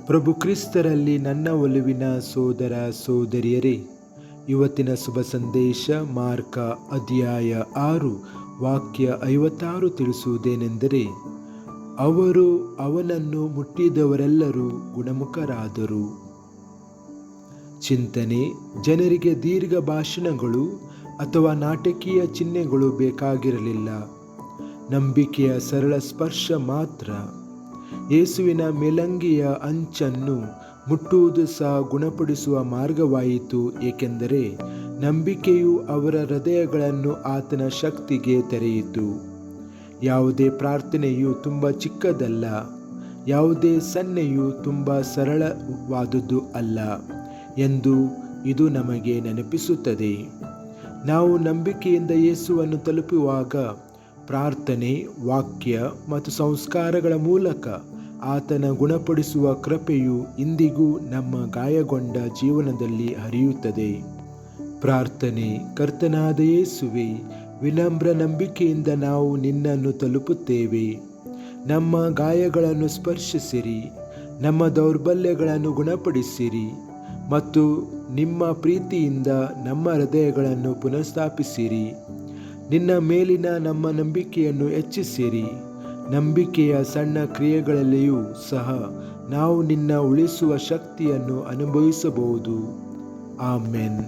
ಪ್ರಭು ಕ್ರಿಸ್ತರಲ್ಲಿ ನನ್ನ ಒಲುವಿನ ಸೋದರ ಸೋದರಿಯರೇ, ಇವತ್ತಿನ ಶುಭ ಸಂದೇಶ ಮಾರ್ಕ ಅಧ್ಯಾಯ 6 ವಾಕ್ಯ 56 ತಿಳಿಸುವುದೇನೆಂದರೆ, ಅವರು ಅವನನ್ನು ಮುಟ್ಟಿದವರೆಲ್ಲರೂ ಗುಣಮುಖರಾದರು. ಚಿಂತನೆ: ಜನರಿಗೆ ದೀರ್ಘ ಭಾಷಣಗಳು ಅಥವಾ ನಾಟಕೀಯ ಚಿಹ್ನೆಗಳು ಬೇಕಾಗಿರಲಿಲ್ಲ. ನಂಬಿಕೆಯ ಸರಳ ಸ್ಪರ್ಶ ಮಾತ್ರ. ಯೇಸುವಿನ ಮೇಲಂಗಿಯ ಅಂಚನ್ನು ಮುಟ್ಟುವುದು ಸಹ ಗುಣಪಡಿಸುವ ಮಾರ್ಗವಾಯಿತು, ಏಕೆಂದರೆ ನಂಬಿಕೆಯು ಅವರ ಹೃದಯಗಳನ್ನು ಆತನ ಶಕ್ತಿಗೆ ತೆರೆಯಿತು. ಯಾವುದೇ ಪ್ರಾರ್ಥನೆಯು ತುಂಬ ಚಿಕ್ಕದಲ್ಲ, ಯಾವುದೇ ಸನ್ನೆಯು ತುಂಬ ಸರಳವಾದುದು ಅಲ್ಲ ಎಂದು ಇದು ನಮಗೆ ನೆನಪಿಸುತ್ತದೆ. ನಾವು ನಂಬಿಕೆಯಿಂದ ಯೇಸುವನ್ನು ತಲುಪುವಾಗ ಪ್ರಾರ್ಥನೆ, ವಾಕ್ಯ ಮತ್ತು ಸಂಸ್ಕಾರಗಳ ಮೂಲಕ ಆತನ ಗುಣಪಡಿಸುವ ಕೃಪೆಯು ಇಂದಿಗೂ ನಮ್ಮ ಗಾಯಗೊಂಡ ಜೀವನದಲ್ಲಿ ಹರಿಯುತ್ತದೆ. ಪ್ರಾರ್ಥನೆ: ಕರ್ತನಾದ ಯೇಸುವೆ, ವಿನಮ್ರ ನಂಬಿಕೆಯಿಂದ ನಾವು ನಿನ್ನನ್ನು ತಲುಪುತ್ತೇವೆ. ನಮ್ಮ ಗಾಯಗಳನ್ನು ಸ್ಪರ್ಶಿಸಿರಿ, ನಮ್ಮ ದೌರ್ಬಲ್ಯಗಳನ್ನು ಗುಣಪಡಿಸಿರಿ ಮತ್ತು ನಿಮ್ಮ ಪ್ರೀತಿಯಿಂದ ನಮ್ಮ ಹೃದಯಗಳನ್ನು ಪುನಃಸ್ಥಾಪಿಸಿರಿ. ನಿನ್ನ ಮೇಲಿನ ನಮ್ಮ ನಂಬಿಕೆಯನ್ನು ಹೆಚ್ಚಿಸಿರಿ. ನಂಬಿಕೆಯ ಸಣ್ಣ ಕ್ರಿಯೆಗಳಲ್ಲಿಯೂ ಸಹ ನಾವು ನಿನ್ನ ಉಳಿಸುವ ಶಕ್ತಿಯನ್ನು ಅನುಭವಿಸಬಹುದು. ಆಮೆನ್.